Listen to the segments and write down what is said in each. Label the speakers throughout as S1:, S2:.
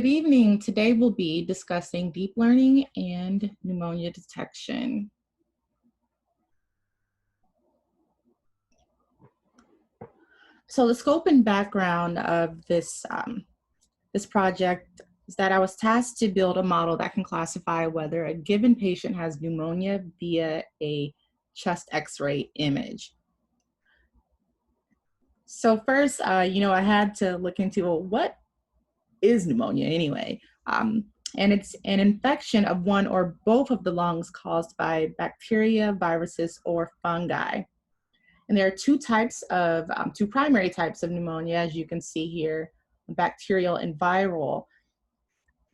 S1: Good evening. Today we'll be discussing deep learning and pneumonia detection. So the scope and background of this project is that I was tasked to build a model that can classify whether a given patient has pneumonia via a chest X-ray image. So first, I had to look into, well, what is pneumonia anyway? And it's an infection of one or both of the lungs caused by bacteria, viruses, or fungi. And there are two primary types of pneumonia, as you can see here, bacterial and viral.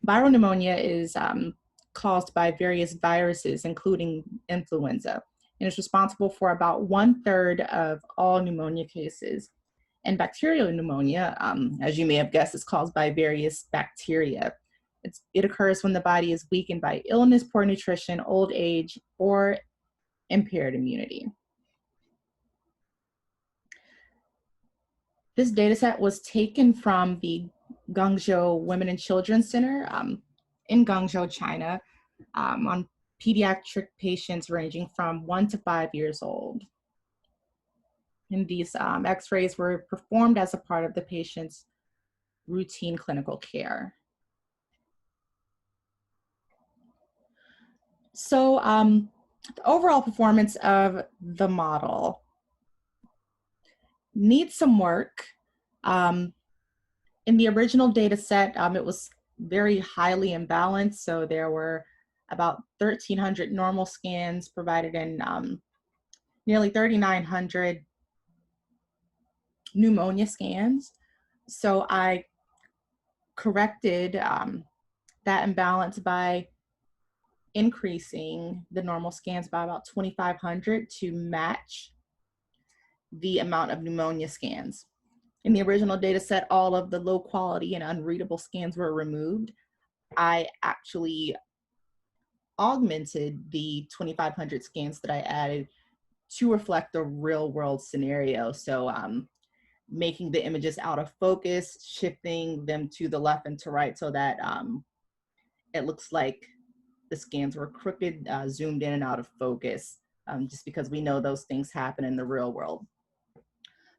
S1: Viral pneumonia is caused by various viruses, including influenza, and is responsible for about 1/3 of all pneumonia cases. And bacterial pneumonia, as you may have guessed, is caused by various bacteria. It occurs when the body is weakened by illness, poor nutrition, old age, or impaired immunity. This data set was taken from the Guangzhou Women and Children's Center in Guangzhou, China, on pediatric patients ranging from 1 to 5 years old. And these x-rays were performed as a part of the patient's routine clinical care. So the overall performance of the model needs some work. In the original data set, it was very highly imbalanced. So there were about 1,300 normal scans provided in nearly 3,900 pneumonia scans. So I corrected that imbalance by increasing the normal scans by about 2,500 to match the amount of pneumonia scans. In the original data set, all of the low quality and unreadable scans were removed. I actually augmented the 2,500 scans that I added to reflect the real world scenario. So making the images out of focus, shifting them to the left and to right so that it looks like the scans were crooked, zoomed in and out of focus, just because we know those things happen in the real world.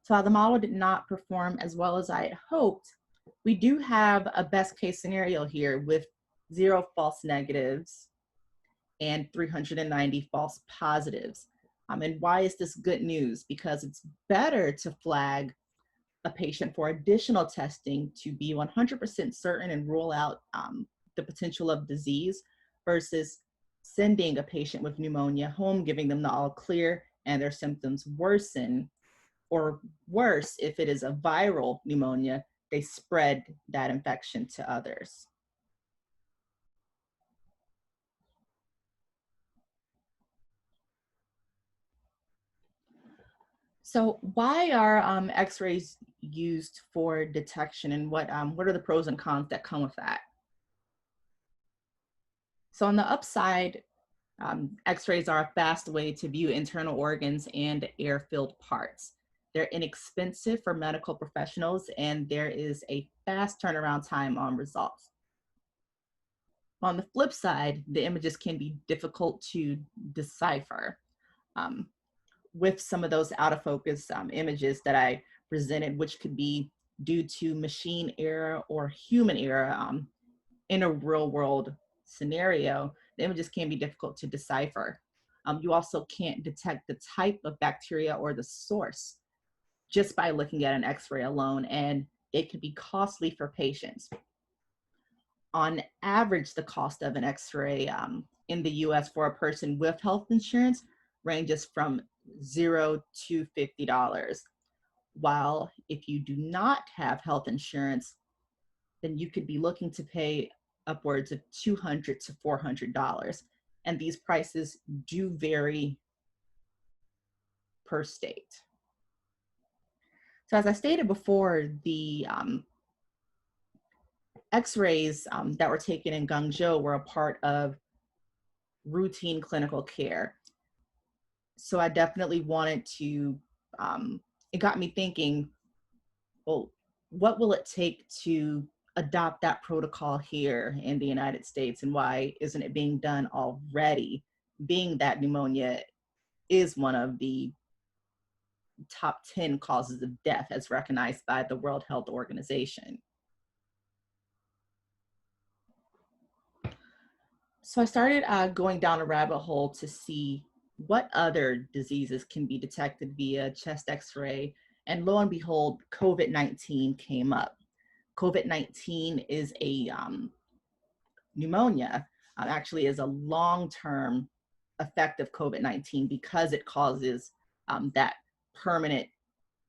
S1: So while the model did not perform as well as I had hoped, we do have a best case scenario here with 0 false negatives and 390 false positives. And why is this good news? Because it's better to flag a patient for additional testing to be 100% certain and rule out the potential of disease versus sending a patient with pneumonia home, giving them the all clear, and their symptoms worsen, or worse, if it is a viral pneumonia, they spread that infection to others. So why are x-rays used for detection, and what are the pros and cons that come with that? So on the upside, x-rays are a fast way to view internal organs and air-filled parts. They're inexpensive for medical professionals, and there is a fast turnaround time on results. On the flip side, the images can be difficult to decipher. With some of those out of focus images that I presented, which could be due to machine error or human error in a real world scenario, the images can be difficult to decipher. You also can't detect the type of bacteria or the source just by looking at an x-ray alone, and it could be costly for patients. On average, the cost of an x-ray in the US for a person with health insurance ranges from $0 to $50. While if you do not have health insurance, then you could be looking to pay upwards of $200 to $400. And these prices do vary per state. So as I stated before, the x-rays that were taken in Guangzhou were a part of routine clinical care. So I definitely wanted to, it got me thinking, well, what will it take to adopt that protocol here in the United States, and why isn't it being done already, being that pneumonia is one of the top 10 causes of death as recognized by the World Health Organization. So I started going down a rabbit hole to see what other diseases can be detected via chest x-ray, and lo and behold, COVID-19 came up. COVID-19 is a pneumonia, actually is a long-term effect of COVID-19 because it causes that permanent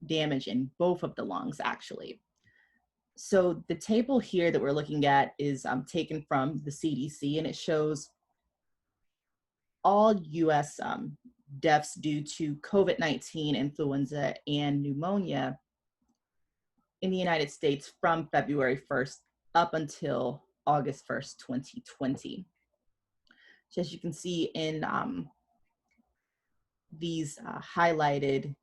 S1: damage in both of the lungs, actually. So the table here that we're looking at is taken from the CDC, and it shows all US deaths due to COVID-19, influenza, and pneumonia in the United States from February 1st up until August 1st, 2020. So as you can see in these highlighted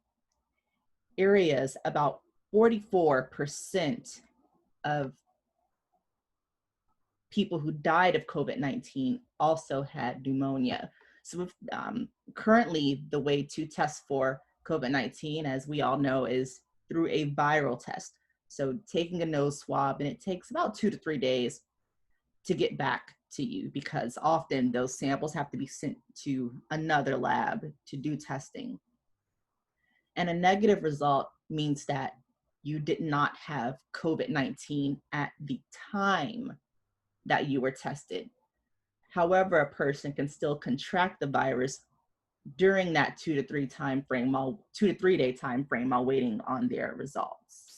S1: areas, about 44% of people who died of COVID-19 also had pneumonia. So currently the way to test for COVID-19, as we all know, is through a viral test. So taking a nose swab, and it takes about 2 to 3 days to get back to you, because often those samples have to be sent to another lab to do testing. And a negative result means that you did not have COVID-19 at the time that you were tested. However, a person can still contract the virus during that 2 to 3 day time frame while waiting on their results.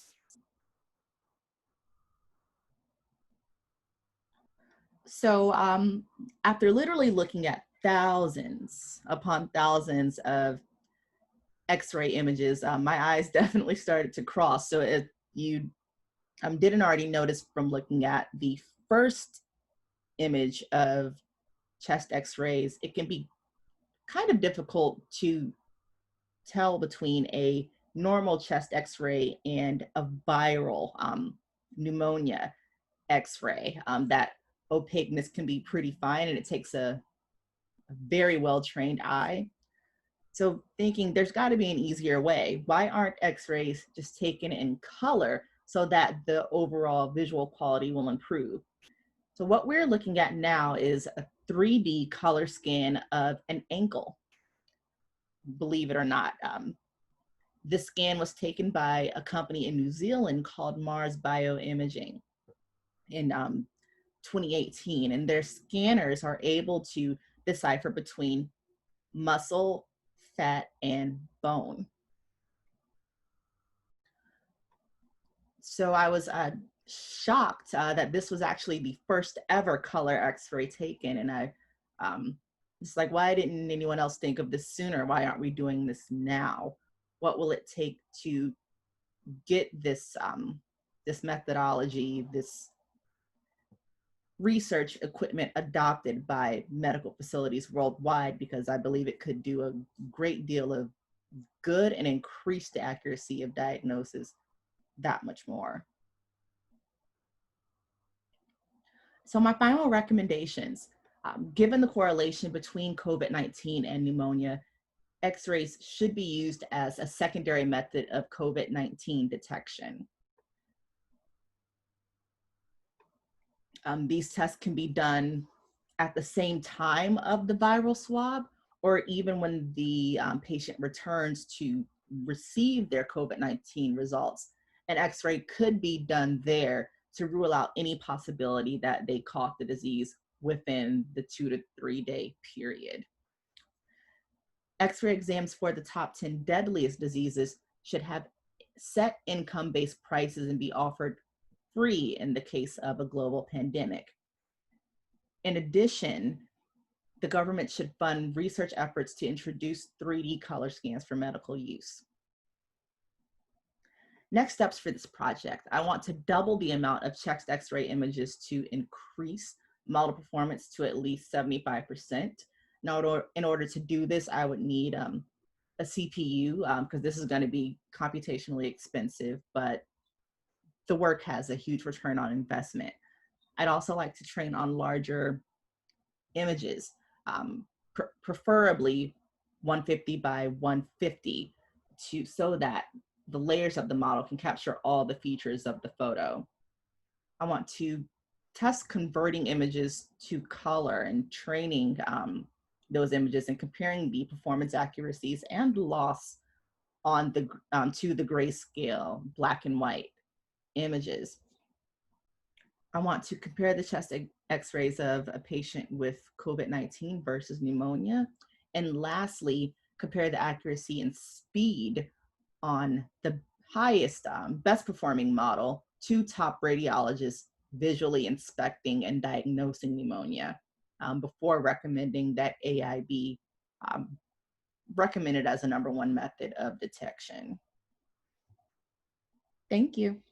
S1: So after literally looking at thousands upon thousands of X-ray images, my eyes definitely started to cross. So if you didn't already notice from looking at the first image of chest X-rays, it can be kind of difficult to tell between a normal chest X-ray and a viral pneumonia X-ray. That opaqueness can be pretty fine, and it takes a very well-trained eye. So thinking there's got to be an easier way. Why aren't X-rays just taken in color so that the overall visual quality will improve? So what we're looking at now is a 3D color scan of an ankle, believe it or not. This scan was taken by a company in New Zealand called Mars Bioimaging in 2018, and their scanners are able to decipher between muscle, fat, and bone. So I was shocked that this was actually the first ever color X-ray taken, and it's like, why didn't anyone else think of this sooner? Why aren't we doing this now? What will it take to get this this methodology, this research equipment adopted by medical facilities worldwide? Because I believe it could do a great deal of good and increase the accuracy of diagnosis that much more. So my final recommendations, given the correlation between COVID-19 and pneumonia, X-rays should be used as a secondary method of COVID-19 detection. These tests can be done at the same time of the viral swab, or even when the patient returns to receive their COVID-19 results. An X-ray could be done there to rule out any possibility that they caught the disease within the 2 to 3 day period. X-ray exams for the top 10 deadliest diseases should have set income-based prices and be offered free in the case of a global pandemic. In addition, the government should fund research efforts to introduce 3D color scans for medical use. Next steps for this project: I want to double the amount of chest X-ray images to increase model performance to at least 75%. Now, in order to do this, I would need a CPU, because this is going to be computationally expensive, but the work has a huge return on investment. I'd also like to train on larger images, preferably 150 by 150, so that the layers of the model can capture all the features of the photo. I want to test converting images to color and training those images and comparing the performance accuracies and loss on the to the grayscale black and white images. I want to compare the chest x-rays of a patient with COVID-19 versus pneumonia. And lastly, compare the accuracy and speed on the highest, best performing model to top radiologists visually inspecting and diagnosing pneumonia before recommending that AI be recommended as a #1 method of detection. Thank you.